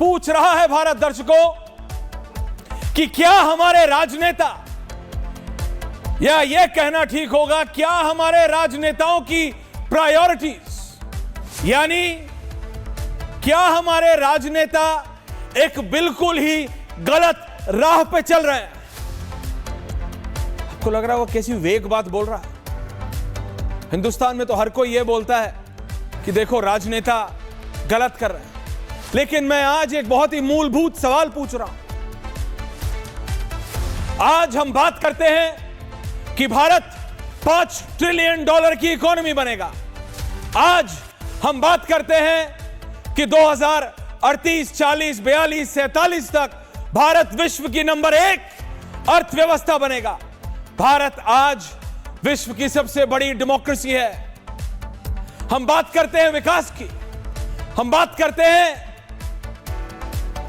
पूछ रहा है भारत दर्शकों कि क्या हमारे राजनेता, या यह कहना ठीक होगा, क्या हमारे राजनेताओं की प्रायोरिटीज, यानी क्या हमारे राजनेता एक बिल्कुल ही गलत राह पे चल रहे हैं? आपको लग रहा है वो कैसी वेग बात बोल रहा है? हिंदुस्तान में तो हर कोई यह बोलता है कि देखो राजनेता गलत कर रहे हैं, लेकिन मैं आज एक बहुत ही मूलभूत सवाल पूछ रहा हूं। आज हम बात करते हैं कि भारत $5 ट्रिलियन की इकोनॉमी बनेगा। आज हम बात करते हैं कि 2038, 40, 42, 47 तक भारत विश्व की नंबर 1 अर्थव्यवस्था बनेगा। भारत आज विश्व की सबसे बड़ी डेमोक्रेसी है। हम बात करते हैं विकास की, हम बात करते हैं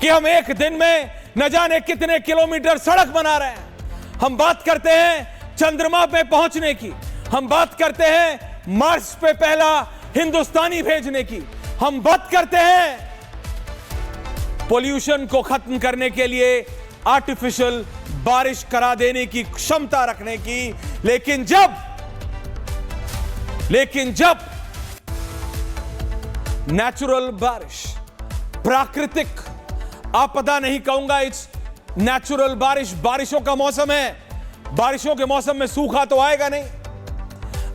कि हम एक दिन में न जाने कितने किलोमीटर सड़क बना रहे हैं। हम बात करते हैं चंद्रमा पे पहुंचने की, हम बात करते हैं मार्स पे पहला हिंदुस्तानी भेजने की, हम बात करते हैं पोल्यूशन को खत्म करने के लिए आर्टिफिशियल बारिश करा देने की क्षमता रखने की। लेकिन जब नेचुरल बारिश, प्राकृतिक आपदा नहीं कहूंगा, इट्स नेचुरल बारिश, बारिशों का मौसम है, बारिशों के मौसम में सूखा तो आएगा नहीं।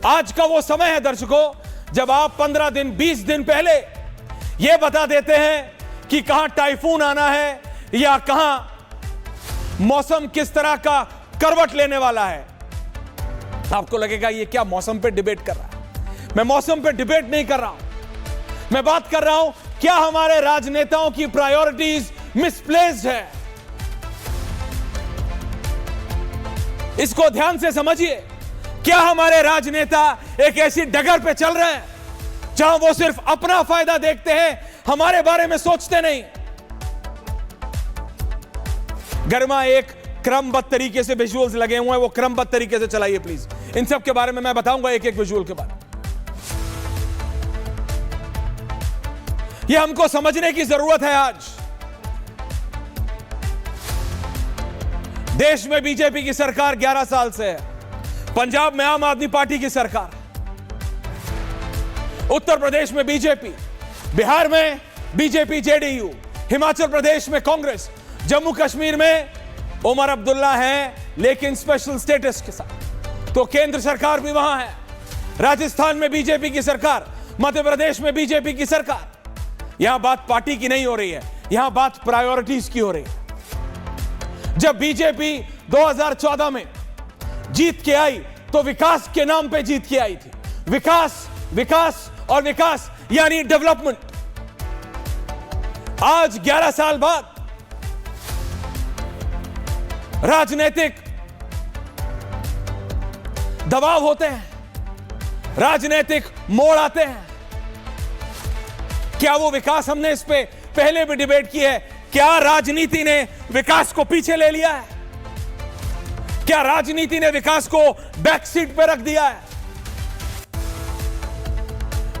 आज का वो समय है दर्शकों जब आप 15 दिन 20 दिन पहले यह बता देते हैं कि कहां टाइफून आना है या कहां मौसम किस तरह का करवट लेने वाला है। आपको लगेगा ये क्या मौसम पे डिबेट कर रहा है? मैं मौसम पे डिबेट नहीं कर रहा हूं, मैं बात कर रहा हूं क्या हमारे राजनेताओं की प्रायोरिटीज मिसप्लेस्ड है। इसको ध्यान से समझिए। क्या हमारे राजनेता एक ऐसी डगर पे चल रहे हैं जहां वो सिर्फ अपना फायदा देखते हैं, हमारे बारे में सोचते नहीं? गर्मा एक क्रमबद्ध तरीके से विजुअल्स लगे हुए हैं, वो क्रमबद्ध तरीके से चलाइए प्लीज। इन सब के बारे में मैं बताऊंगा एक एक विजुअल के बारे में। यह हमको समझने की जरूरत है। आज देश में बीजेपी की सरकार 11 साल से है, पंजाब में आम आदमी पार्टी की सरकार, उत्तर प्रदेश में बीजेपी, बिहार में बीजेपी जेडीयू, हिमाचल प्रदेश में कांग्रेस, जम्मू कश्मीर में उमर अब्दुल्ला है लेकिन स्पेशल स्टेटस के साथ, तो केंद्र सरकार भी वहां है। राजस्थान में बीजेपी की सरकार, मध्य प्रदेश में बीजेपी की सरकार। यहां बात पार्टी की नहीं हो रही है, यहां बात प्रायोरिटीज की हो रही है। जब बीजेपी 2014 में जीत के आई तो विकास के नाम पे जीत के आई थी। विकास, विकास और विकास यानी डेवलपमेंट। आज 11 साल बाद राजनीतिक दबाव होते हैं, राजनीतिक मोड़ आते हैं। क्या वो विकास, हमने इस पे पहले भी डिबेट की है, क्या राजनीति ने विकास को पीछे ले लिया है? क्या राजनीति ने विकास को बैक सीट पे रख दिया है?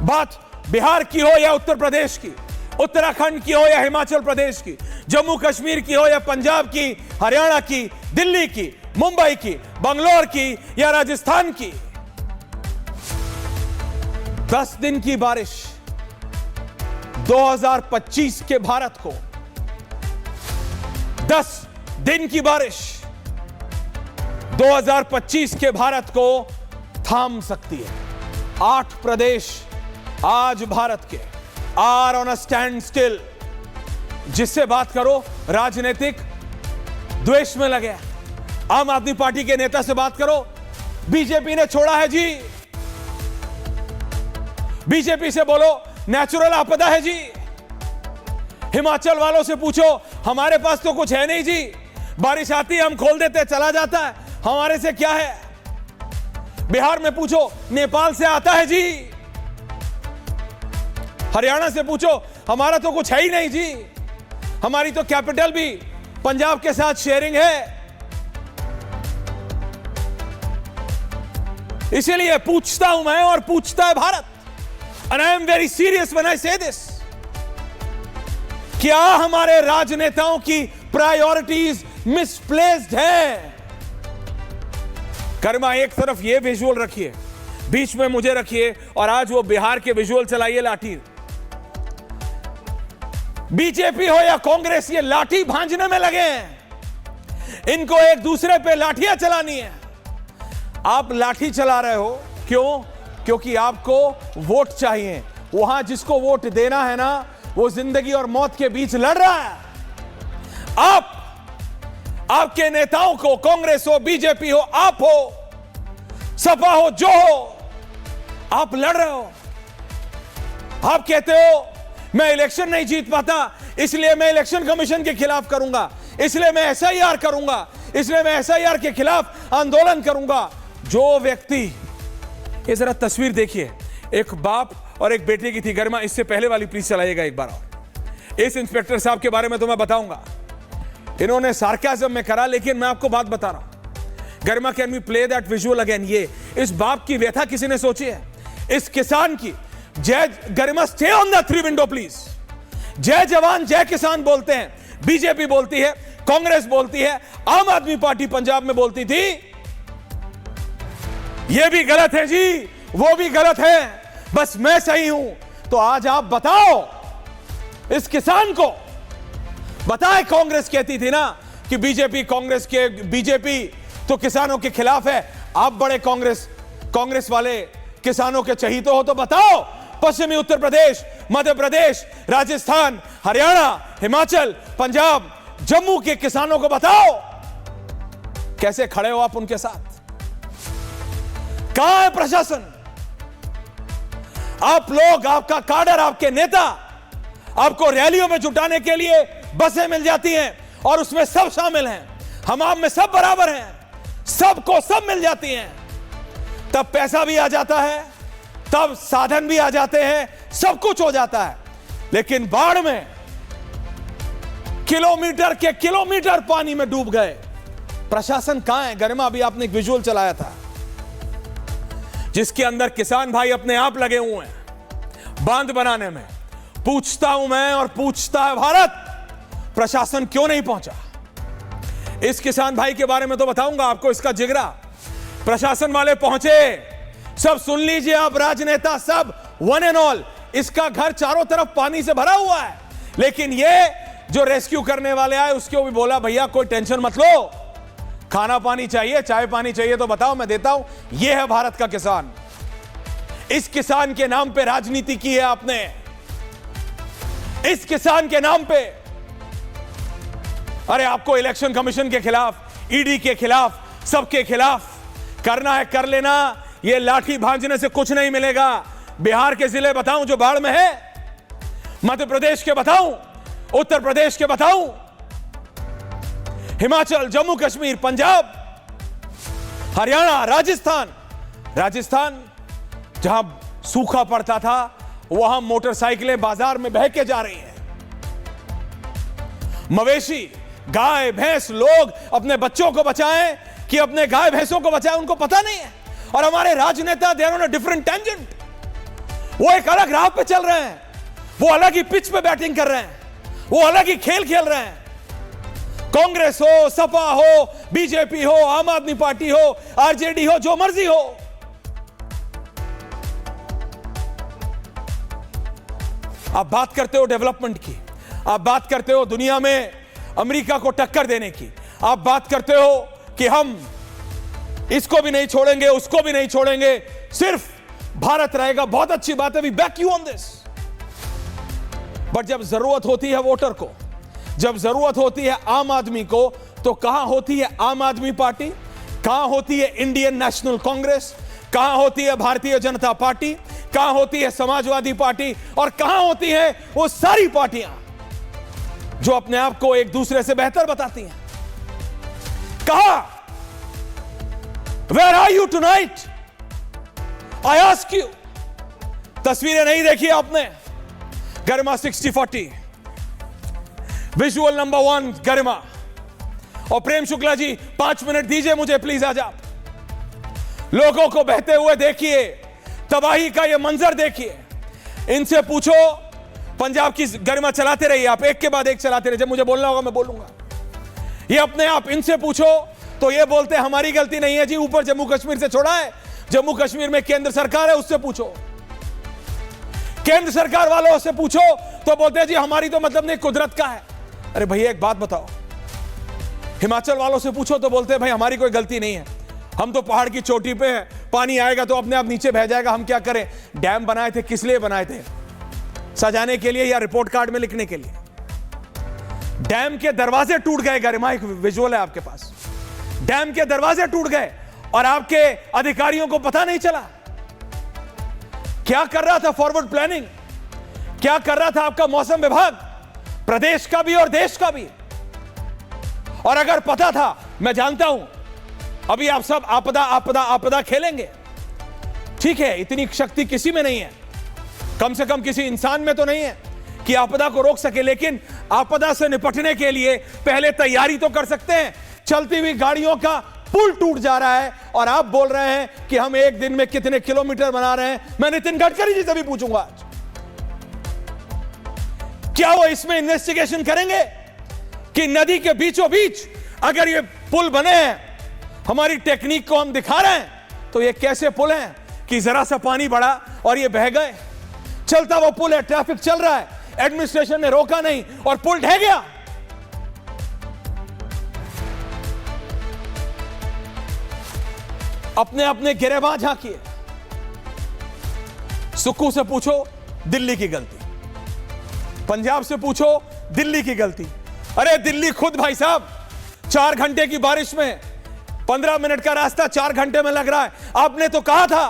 बात बिहार की हो या उत्तर प्रदेश की, उत्तराखंड की हो या हिमाचल प्रदेश की, जम्मू कश्मीर की हो या पंजाब की, हरियाणा की, दिल्ली की, मुंबई की, बंगलोर की या राजस्थान की, 10 दिन की बारिश 2025 के भारत को, 10 दिन की बारिश 2025 के भारत को थाम सकती है। 8 प्रदेश आज भारत के आर ऑन अ स्टैंड स्टिल। जिससे बात करो राजनीतिक द्वेष में लगे। आम आदमी पार्टी के नेता से बात करो, बीजेपी ने छोड़ा है जी, बीजेपी से बोलो नेचुरल आपदा है जी। हिमाचल वालों से पूछो, हमारे पास तो कुछ है नहीं जी, बारिश आती है हम खोल देते चला जाता है, हमारे से क्या है। बिहार में पूछो, नेपाल से आता है जी। हरियाणा से पूछो, हमारा तो कुछ है ही नहीं जी, हमारी तो कैपिटल भी पंजाब के साथ शेयरिंग है। इसीलिए पूछता हूं मैं और पूछता है Bharat. And I am very serious when I say this. क्या हमारे राजनेताओं की प्रायोरिटीज मिसप्लेस्ड हैं? कर्मा एक तरफ ये विजुअल रखिए, बीच में मुझे रखिए, और आज वो बिहार के विजुअल चलाइए लाठी। बीजेपी हो या कांग्रेस, ये लाठी भांजने में लगे हैं। इनको एक दूसरे पे लाठियां चलानी है। आप लाठी चला रहे हो क्यों? क्योंकि आपको वोट चाहिए। वहां जिसको वोट देना है ना, वो जिंदगी और मौत के बीच लड़ रहा है। आपके नेताओं को, कांग्रेस हो, बीजेपी हो, आप हो, सपा हो, जो हो, आप लड़ रहे हो। आप कहते हो मैं इलेक्शन नहीं जीत पाता, इसलिए मैं इलेक्शन कमीशन के खिलाफ करूंगा, इसलिए मैं एसआईआर करूंगा, इसलिए मैं एसआईआर के खिलाफ आंदोलन करूंगा। जो व्यक्ति, ये जरा तस्वीर देखिए, एक बाप और एक बेटे की थी। गरिमा, इससे पहले वाली प्लीज चलाइएगा एक बार और। इस इंस्पेक्टर साहब के बारे में तो मैं बताऊंगा, इन्होंने सार्काज़म में करा, लेकिन मैं आपको बात बता रहा हूं। Garima, can we play that visual again? ये इस बाप की व्यथा किसी ने सोची है? इस किसान की। जय Garima, stay on the 3 window please. जय जवान जय किसान बोलते हैं, बीजेपी बोलती है, कांग्रेस बोलती है, आम आदमी पार्टी पंजाब में बोलती थी। ये भी गलत है जी, वो भी गलत है, बस मैं सही हूं। तो आज आप बताओ इस किसान को, बताए। कांग्रेस कहती थी ना कि बीजेपी तो किसानों के खिलाफ है। आप बड़े कांग्रेस वाले किसानों के चहीते हो, तो बताओ पश्चिमी उत्तर प्रदेश, मध्य प्रदेश, राजस्थान, हरियाणा, हिमाचल, पंजाब, जम्मू के किसानों को बताओ कैसे खड़े हो आप उनके साथ। कहां है प्रशासन? आप लोग, आपका काडर, आपके नेता, आपको रैलियों में जुटाने के लिए बसें मिल जाती हैं और उसमें सब शामिल हैं। हम आप में सब बराबर हैं, सबको सब मिल जाती हैं। तब पैसा भी आ जाता है, तब साधन भी आ जाते हैं, सब कुछ हो जाता है। लेकिन बाढ़ में किलोमीटर के किलोमीटर पानी में डूब गए। प्रशासन कहां है? गरिमा, अभी आपने एक विजुअल चलाया था जिसके अंदर किसान भाई अपने आप लगे हुए हैं बांध बनाने में। पूछता हूं मैं और पूछता है भारत, प्रशासन क्यों नहीं पहुंचा? इस किसान भाई के बारे में तो बताऊंगा आपको, इसका जिगरा। प्रशासन वाले पहुंचे, सब सुन लीजिए आप राजनेता, सब वन एंड ऑल। इसका घर चारों तरफ पानी से भरा हुआ है, लेकिन ये जो रेस्क्यू करने वाले आए उसको भी बोला, भैया कोई टेंशन मत लो, खाना पानी चाहिए, चाय पानी चाहिए तो बताओ, मैं देता हूं। यह है भारत का किसान। इस किसान के नाम पे राजनीति की है आपने, इस किसान के नाम पे। अरे आपको इलेक्शन कमीशन के खिलाफ, ईडी के खिलाफ, सबके खिलाफ करना है, कर लेना। ये लाठी भांजने से कुछ नहीं मिलेगा। बिहार के जिले बताऊं जो बाढ़ में है, मध्य प्रदेश के बताऊं, उत्तर प्रदेश के बताऊं, हिमाचल, जम्मू कश्मीर, पंजाब, हरियाणा, राजस्थान जहां सूखा पड़ता था, वहां मोटरसाइकिलें बाजार में बह के जा रही हैं। मवेशी, गाय, भैंस, लोग अपने बच्चों को बचाएं कि अपने गाय भैंसों को बचाएं, उनको पता नहीं है। और हमारे राजनेता, they are on a different tangent. वो एक अलग राह पे चल रहे हैं, वो अलग ही पिच पे बैटिंग कर रहे हैं, वो अलग ही खेल खेल रहे हैं। कांग्रेस हो, सपा हो, बीजेपी हो, आम आदमी पार्टी हो, आरजेडी हो, जो मर्जी हो, आप बात करते हो डेवलपमेंट की, आप बात करते हो दुनिया में अमेरिका को टक्कर देने की, आप बात करते हो कि हम इसको भी नहीं छोड़ेंगे, उसको भी नहीं छोड़ेंगे, सिर्फ भारत रहेगा। बहुत अच्छी बात है, we back you on this. But जब जरूरत होती है वोटर को, जब जरूरत होती है आम आदमी को, तो कहां होती है आम आदमी पार्टी, कहां होती है इंडियन नेशनल कांग्रेस, कहां होती है भारतीय जनता पार्टी, कहां होती है समाजवादी पार्टी, और कहां होती है वो सारी पार्टियां जो अपने आप को एक दूसरे से बेहतर बताती हैं? कहां? Where are you tonight? I ask you. तस्वीरें नहीं देखी आपने? Garima 60-40 visual number 1 Garima. और प्रेम शुक्ला जी 5 मिनट दीजिए मुझे प्लीज। आज आप लोगों को बहते हुए देखिए, तबाही का ये मंजर देखिए। इनसे पूछो पंजाब की गरिमा चलाते रहिए आप, एक के बाद एक चलाते रहिए, जब मुझे बोलना होगा मैं बोलूंगा। ये अपने आप इनसे पूछो तो ये बोलते हमारी गलती नहीं है जी, ऊपर जम्मू कश्मीर से छोड़ा है, जम्मू कश्मीर में केंद्र सरकार है उससे पूछो। केंद्र सरकार वालों से पूछो तो बोलते हैं जी हमारी तो मतलब नहीं, कुदरत का है। अरे भैया एक बात बताओ, हिमाचल वालों से पूछो तो बोलते हैं भाई हमारी कोई गलती नहीं है, हम तो पहाड़ की चोटी पे हैं, पानी आएगा तो अपने आप नीचे बह जाएगा, हम क्या करें। डैम बनाए थे किस लिए बनाए थे? सजाने के लिए या रिपोर्ट कार्ड में लिखने के लिए? डैम के दरवाजे टूट गए, गरिमा एक विजुअल है आपके पास, डैम के दरवाजे टूट गए और आपके अधिकारियों को पता नहीं चला। क्या कर रहा था फॉरवर्ड प्लानिंग, क्या कर रहा था आपका मौसम विभाग, प्रदेश का भी और देश का भी? और अगर पता था, मैं जानता हूं अभी आप सब आपदा आपदा आपदा खेलेंगे, ठीक है, इतनी शक्ति किसी में नहीं है, कम से कम किसी इंसान में तो नहीं है कि आपदा को रोक सके, लेकिन आपदा से निपटने के लिए पहले तैयारी तो कर सकते हैं। चलती हुई गाड़ियों का पुल टूट जा रहा है और आप बोल रहे हैं कि हम एक दिन में कितने किलोमीटर बना रहे हैं। मैं नितिन गडकरी जी से भी पूछूंगा आज, क्या वो इसमें इन्वेस्टिगेशन करेंगे कि नदी के बीचों बीच अगर ये पुल बने हैं, हमारी टेक्निक को हम दिखा रहे हैं, तो ये कैसे पुल हैं कि जरा सा पानी बढ़ा और ये बह गए। चलता वो पुल है, ट्रैफिक चल रहा है, एडमिनिस्ट्रेशन ने रोका नहीं और पुल ढह गया। अपने अपने गिरेबान झांकिए। सुक्खू से पूछो दिल्ली की गलती, पंजाब से पूछो दिल्ली की गलती। अरे दिल्ली खुद भाई साहब 4 घंटे की बारिश में 15 मिनट का रास्ता 4 घंटे में लग रहा है। आपने तो कहा था,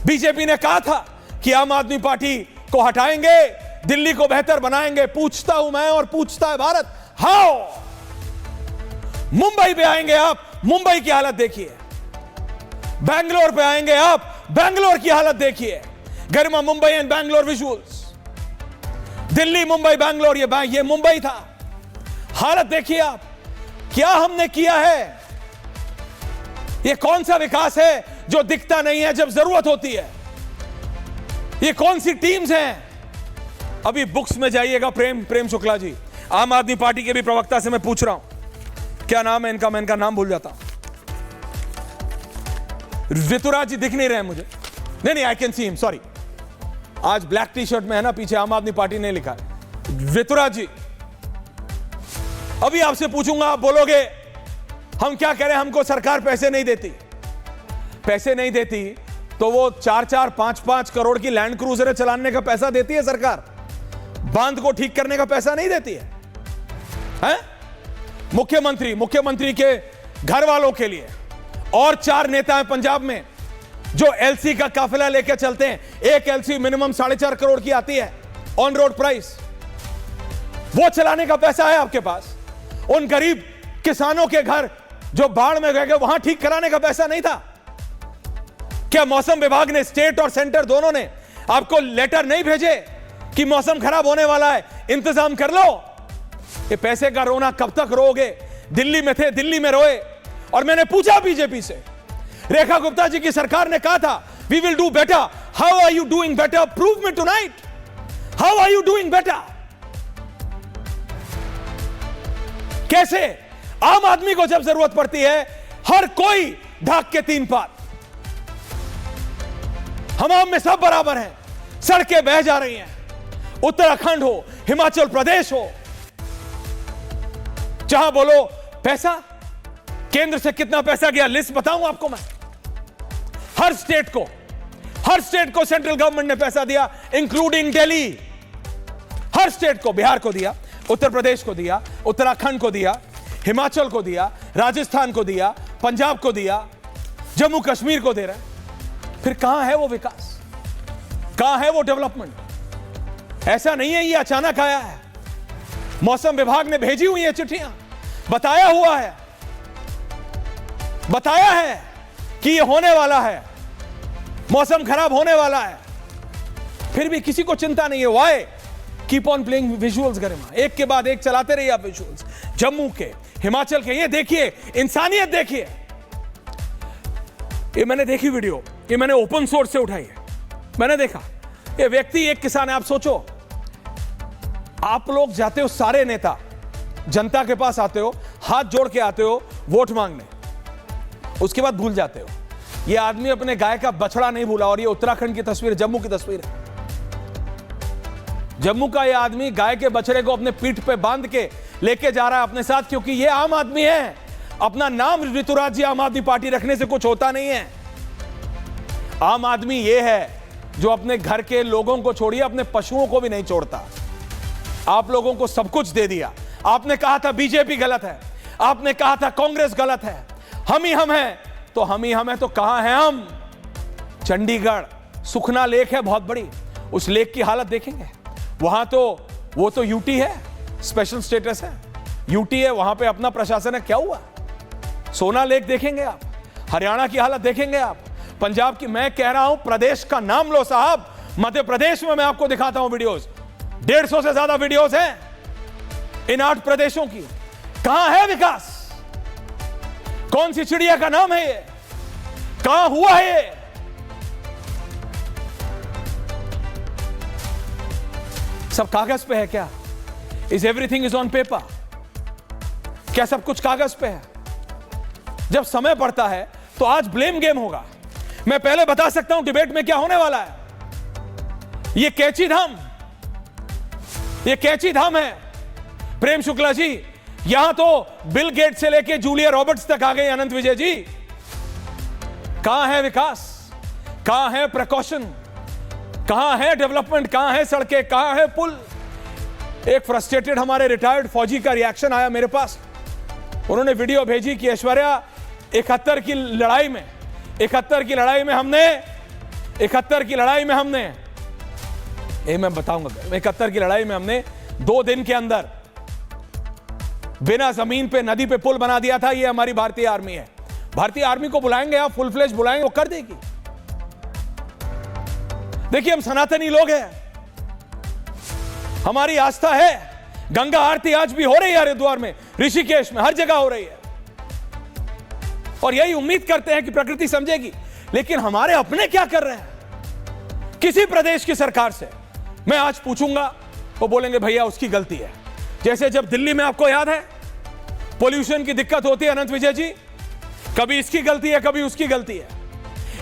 बीजेपी ने कहा था कि आम आदमी पार्टी को हटाएंगे, दिल्ली को बेहतर बनाएंगे। पूछता हूं मैं और पूछता है भारत, हाउ? मुंबई पे आएंगे आप, मुंबई की हालत देखिए। बेंगलोर पे आएंगे आप, बेंगलोर की हालत देखिए। गरिमा मुंबई एंड बेंगलोर विजुअल्स, दिल्ली मुंबई बेंगलोर, ये मुंबई था। हालत देखिए आप, क्या हमने किया है। ये कौन सा विकास है जो दिखता नहीं है जब जरूरत होती है? ये कौन सी टीम्स हैं? अभी बुक्स में जाइएगा, प्रेम शुक्ला जी, आम आदमी पार्टी के भी प्रवक्ता से मैं पूछ रहा हूं, क्या नाम है इनका, मैं इनका नाम भूल जाता हूं। ऋतुराज जी दिख नहीं रहे मुझे, नहीं I can see him, sorry, आज ब्लैक टी शर्ट में है ना, पीछे आम आदमी पार्टी ने लिखा है। ऋतुराज जी, अभी आपसे पूछूंगा, आप बोलोगे हम क्या करें, हमको सरकार पैसे नहीं देती। पैसे नहीं देती तो वो 4-4, 5-5 करोड़ की लैंड क्रूजरें चलाने का पैसा देती है सरकार, बांध को ठीक करने का पैसा नहीं देती है, हैं? मुख्यमंत्री के घर वालों के लिए और 4 नेता हैं पंजाब में जो एलसी का काफिला लेकर चलते हैं। एक एलसी मिनिमम 4.5 करोड़ की आती है ऑन रोड प्राइस, वो चलाने का पैसा है आपके पास। उन गरीब किसानों के घर जो बाढ़ में गए, वहां ठीक कराने का पैसा नहीं था क्या? मौसम विभाग ने, स्टेट और सेंटर दोनों ने आपको लेटर नहीं भेजे कि मौसम खराब होने वाला है, इंतजाम कर लो? ये पैसे का रोना कब तक रोओगे? दिल्ली में थे, दिल्ली में रोए। और मैंने पूछा बीजेपी से, रेखा गुप्ता जी की सरकार ने कहा था we will do better. How are you doing better? Prove me tonight, how are you doing better? कैसे? आम आदमी को जब जरूरत पड़ती है, हर कोई ढाक के 3 पात, हमाम में सब बराबर हैं, सड़कें बह जा रही हैं, उत्तराखंड हो, हिमाचल प्रदेश हो, जहां बोलो पैसा, केंद्र से कितना पैसा गया लिस्ट बताऊं आपको मैं। हर स्टेट को सेंट्रल गवर्नमेंट ने पैसा दिया, इंक्लूडिंग दिल्ली। हर स्टेट को, बिहार को दिया, उत्तर प्रदेश को दिया, उत्तराखंड को दिया, हिमाचल को दिया, राजस्थान को दिया, पंजाब को दिया, जम्मू कश्मीर को दे रहे हैं। फिर कहां है वो विकास, कहां है वो डेवलपमेंट? ऐसा नहीं है ये अचानक आया है, मौसम विभाग ने भेजी हुई है चिट्ठियां, बताया हुआ है, बताया है कि ये होने वाला है, मौसम खराब होने वाला है, फिर भी किसी को चिंता नहीं है। Why? Keep on playing visuals Garima, एक के बाद एक चलाते रहिए आप विजुअल्स, जम्मू के, हिमाचल के। ये देखिए, इंसानियत देखिए। ये मैंने देखी वीडियो, ये मैंने ओपन सोर्स से उठाई है, मैंने देखा ये व्यक्ति एक किसान है। आप सोचो, आप लोग जाते हो, सारे नेता जनता के पास आते हो, हाथ जोड़ के आते हो वोट मांगने, उसके बाद भूल जाते हो। ये आदमी अपने गाय का बछड़ा नहीं भूला। और ये उत्तराखंड की तस्वीर, जम्मू की तस्वीर है। जम्मू का ये आदमी गाय के बछड़े को अपने पीठ पे बांध के लेके जा रहा है अपने साथ, क्योंकि ये आम आदमी है। अपना नाम ऋतुराज जी आम आदमी पार्टी रखने से कुछ होता नहीं है। आम आदमी ये है जो अपने घर के लोगों को छोड़िए, अपने पशुओं को भी नहीं छोड़ता। आप लोगों को सब कुछ दे दिया। आपने कहा था बीजेपी गलत है, आपने कहा था कांग्रेस गलत है, हम ही हम हैं, तो हम ही हम हैं। तो कहां हैं हम? चंडीगढ़ सुखना लेक है बहुत बड़ी, उस लेक की हालत देखेंगे। वहां तो वो तो यूटी है, स्पेशल स्टेटस है, यूटी है, वहां पे अपना प्रशासन है। क्या हुआ? सोना लेक देखेंगे आप, हरियाणा की हालत देखेंगे आप, पंजाब की। मैं कह रहा हूं प्रदेश का नाम लो साहब। मध्य प्रदेश में मैं आपको दिखाता हूं वीडियोस, 150 से ज्यादा वीडियोस हैं इन 8 प्रदेशों की। कहां है विकास? कौन सी चिड़िया का नाम है ये? कहां हुआ है ये? सब कागज पे है क्या? Is everything is on paper? क्या सब कुछ कागज पे है? जब समय पड़ता है तो आज ब्लेम गेम होगा। मैं पहले बता सकता हूं डिबेट में क्या होने वाला है। ये कैची धाम है। प्रेम शुक्ला जी, यहां तो बिल गेट से लेके जूलिया रॉबर्ट्स तक आ गए। अनंत विजय जी, कहां है विकास? कहां है प्रिकॉशन? कहां है डेवलपमेंट? कहां है सड़कें? कहां है पुल? एक फ्रस्ट्रेटेड हमारे रिटायर्ड फौजी का रिएक्शन आया मेरे पास। उन्होंने वीडियो भेजी कि ऐश्वर्या 71 की लड़ाई में हमने मैं बताऊंगा, 71 की लड़ाई में हमने 2 दिन के अंदर बिना जमीन पे नदी पे पुल बना दिया था। ये हमारी भारतीय आर्मी है। भारतीय आर्मी को बुलाएंगे आप, फुल फ्लेज बुलाएंगे, वो कर देगी। देखिए, हम सनातनी लोग हैं, हमारी आस्था है। गंगा आरती आज भी हो रही है हरिद्वार में, ऋषिकेश में, हर जगह हो रही है। और यही उम्मीद करते हैं कि प्रकृति समझेगी। लेकिन हमारे अपने क्या कर रहे हैं? किसी प्रदेश की सरकार से मैं आज पूछूंगा, वो बोलेंगे भैया उसकी गलती है। जैसे जब दिल्ली में, आपको याद है, पोल्यूशन की दिक्कत होती है अनंत विजय जी, कभी इसकी गलती है, कभी उसकी गलती है।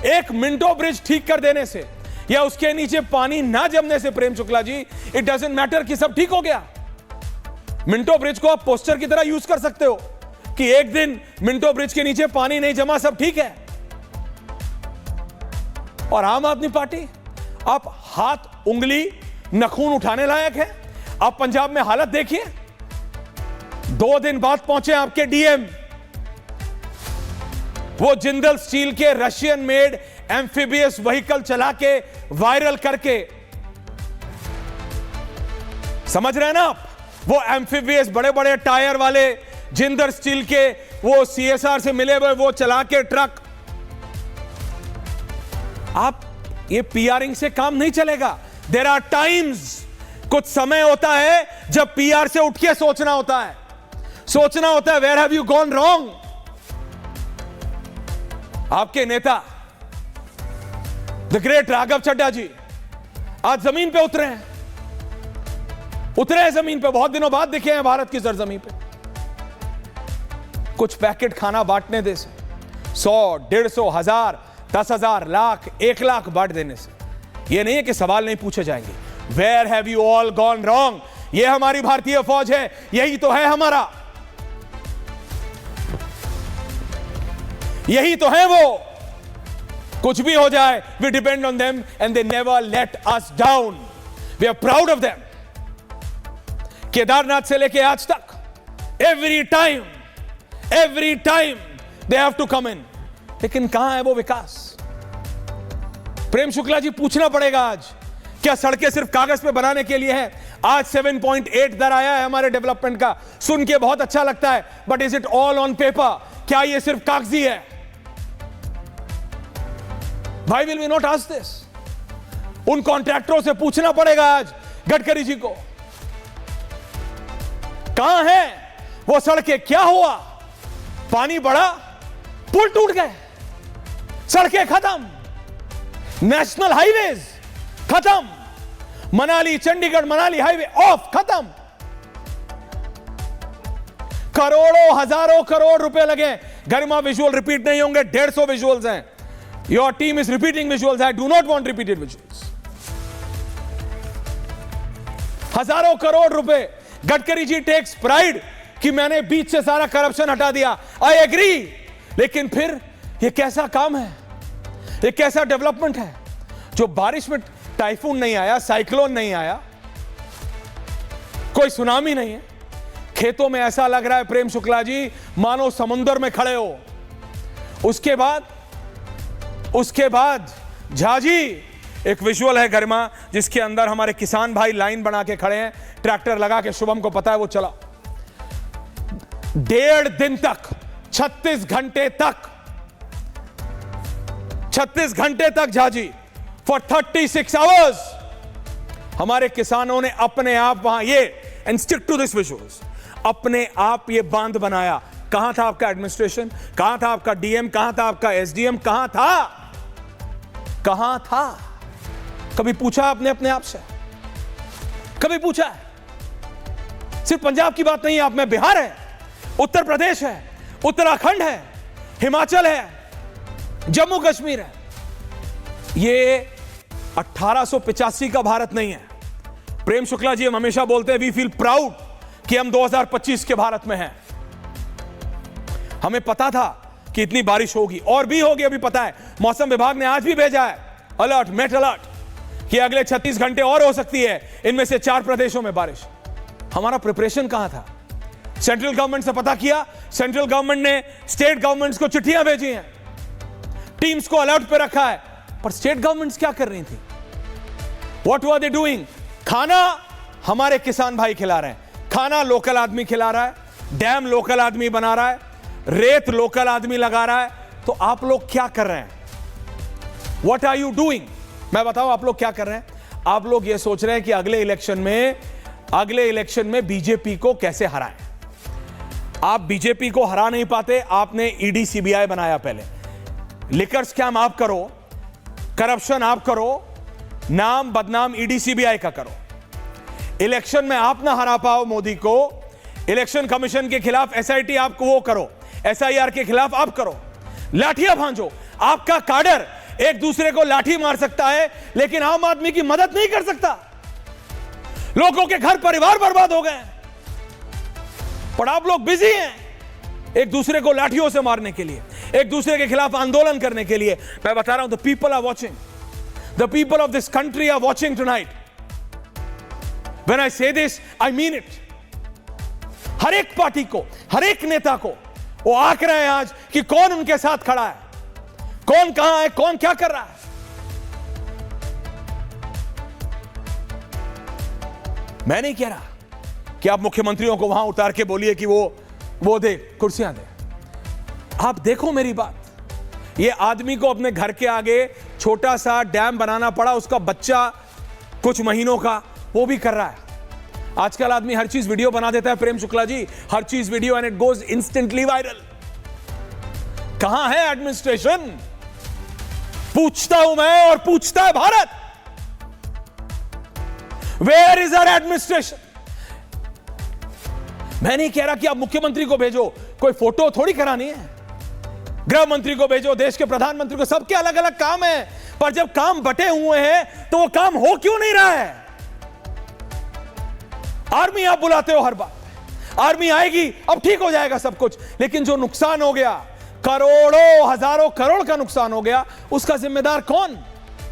एक मिंटो ब्रिज ठीक कर देने से या उसके नीचे पानी ना जमने से, Prem Shukla ji, it doesn't matter कि सब ठीक हो गया। मिंटो ब्रिज को आप पोस्टर की तरह यूज कर सकते हो कि एक दिन मिंटो ब्रिज के नीचे पानी नहीं जमा, सब ठीक है। और आम आदमी पार्टी, आप हाथ, उंगली, नखून उठाने लायक है। आप पंजाब में हालत देखिए, 2 दिन बाद पहुंचे आपके डीएम, वो जिंदल स्टील के रशियन मेड एम्फीबियस व्हीकल चला के, वायरल करके, समझ रहे हैं ना आप? वो एम्फीबियस बड़े बड़े टायर वाले जिंदल स्टील के, वो सीएसआर से मिले हुए वो चला के ट्रक। आप ये पीआरिंग से काम नहीं चलेगा। देयर आर टाइम्स, कुछ समय होता है जब पीआर से उठ के सोचना होता है where have you gone wrong. आपके नेता द ग्रेट राघव चड्ढा जी आज जमीन पे उतरे हैं जमीन पे, बहुत दिनों बाद दिखे हैं भारत की सरजमीन पे। कुछ पैकेट खाना बांटने दे से, 100, 150, 1000, 10,000, लाख, 1 लाख बांट देने से यह नहीं है कि सवाल नहीं पूछे जाएंगे। Where have you all gone wrong? यह हमारी भारतीय फौज है, यही तो है हमारा, यही तो है वो। कुछ भी हो जाए, we depend on them and they never let us down. We are proud of them. Kedarnath से लेके आज तक every time they have to come in. लेकिन कहां है वो विकास? प्रेम शुक्ला जी, पूछना पड़ेगा आज, क्या सड़कें सिर्फ कागज पे बनाने के लिए है? आज 7.8 दर आया है हमारे डेवलपमेंट का, सुन के बहुत अच्छा लगता है, but is it all on paper? क्या ये सिर्फ कागजी है? Why will we not ask this? उन कॉन्ट्रैक्टरों से पूछना पड़ेगा आज, गडकरी जी को, कहां है वो सड़कें? क्या हुआ? पानी बढ़ा, पुल टूट गए, सड़कें खत्म, नेशनल हाईवेज खत्म। मनाली चंडीगढ़ मनाली हाईवे ऑफ, खत्म। करोड़ों हजारों करोड़ रुपए लगे। गरिमा विजुअल रिपीट नहीं होंगे, 150 विजुअल्स हैं। Your team is repeating visuals, I do not want repeated visuals. हजारों करोड़ रुपए। गडकरी जी टेक्स प्राइड कि मैंने बीच से सारा करप्शन हटा दिया, आई एग्री। लेकिन फिर यह कैसा काम है, यह कैसा डेवलपमेंट है? जो बारिश में टाइफून नहीं आया, साइक्लोन नहीं आया, कोई सुनामी नहीं है, खेतों में ऐसा लग रहा है प्रेम शुक्ला जी मानो समुद्र में खड़े हो। उसके बाद झाजी एक विजुअल है गरिमा, जिसके अंदर हमारे किसान भाई लाइन बना के खड़े हैं, ट्रैक्टर लगा के, शुभम को पता है वो चला 1.5 दिन तक, 36 घंटे तक झाजी, फॉर 36 आवर्स हमारे किसानों ने अपने आप वहां ये, and stick to this visuals, अपने आप ये बांध बनाया। कहां था आपका एडमिनिस्ट्रेशन? कहां था आपका डीएम? कहां था आपका एसडीएम? कहां था? कभी पूछा आपने अपने आप से? कभी पूछा है? सिर्फ पंजाब की बात नहीं है, आप में बिहार है, उत्तर प्रदेश है, उत्तराखंड है, हिमाचल है, जम्मू कश्मीर है। ये 1885 का भारत नहीं है। प्रेम शुक्ला जी हम हमेशा बोलते हैं वी फील प्राउड कि हम 2025 के भारत में हैं। हमें पता था कि इतनी बारिश होगी और भी होगी, अभी पता है। मौसम विभाग ने आज भी भेजा है अलर्ट, मेट अलर्ट, कि अगले 36 घंटे और हो सकती है, इनमें से 4 प्रदेशों में बारिश। हमारा प्रिपरेशन कहां था? सेंट्रल गवर्नमेंट से पता किया, सेंट्रल गवर्नमेंट ने स्टेट गवर्नमेंट्स को चिट्ठियां भेजी हैं, टीम्स को अलर्ट पे रखा है, पर स्टेट गवर्नमेंट्स क्या कर रही थी? What were they doing? खाना हमारे किसान भाई खिला रहे हैं, खाना लोकल आदमी खिला रहा है, डैम लोकल आदमी बना रहा है, रेत लोकल आदमी लगा रहा है। तो आप लोग क्या कर रहे हैं? What are you doing? मैं बताऊं आप लोग क्या कर रहे हैं? आप लोग ये सोच रहे हैं कि अगले इलेक्शन में बीजेपी को कैसे हराएं। आप बीजेपी को हरा नहीं पाते। आपने ईडी सीबीआई बनाया, पहले लिकर स्कैम आप करो, करप्शन आप करो, नाम बदनाम ईडी सीबीआई का करो। इलेक्शन में आप ना हरा पाओ मोदी को, इलेक्शन कमीशन के खिलाफ एसआईटी आपको वो करो, एसआईआर के खिलाफ आप करो, लाठियां भांजो। आपका काडर एक दूसरे को लाठी मार सकता है, लेकिन आम आदमी की मदद नहीं कर सकता। लोगों के घर परिवार बर्बाद हो गए, पर आप लोग बिजी हैं एक दूसरे को लाठियों से मारने के लिए, एक दूसरे के खिलाफ आंदोलन करने के लिए। मैं बता रहा हूं, the people are watching, the people of this country are watching tonight. When I say this, I mean it. हर एक पार्टी को, हर एक नेता को वो आंक रहे हैं आज कि कौन उनके साथ खड़ा है, कौन कहां है, कौन क्या कर रहा है। मैं नहीं कह रहा कि आप मुख्यमंत्रियों को वहां उतार के बोलिए कि वो दे, कुर्सियां दे। आप देखो मेरी बात, ये आदमी को अपने घर के आगे छोटा सा डैम बनाना पड़ा, उसका बच्चा कुछ महीनों का, वो भी कर रहा है। आजकल आदमी हर चीज वीडियो बना देता है प्रेम शुक्ला जी, हर चीज video, and it goes instantly viral. कहां है एडमिनिस्ट्रेशन? पूछता हूं मैं और पूछता है Bharat, where is our administration? मैं नहीं कह रहा कि आप मुख्यमंत्री को भेजो, कोई फोटो थोड़ी करानी है। गृह मंत्री को भेजो, देश के प्रधानमंत्री को, सबके अलग अलग काम है, पर जब काम बटे हुए हैं तो वो काम हो क्यों नहीं रहा है? आर्मी आप बुलाते हो हर बात, आर्मी आएगी, अब ठीक हो जाएगा सब कुछ, लेकिन जो नुकसान हो गया, करोड़ों हजारों करोड़ का नुकसान हो गया, उसका जिम्मेदार कौन?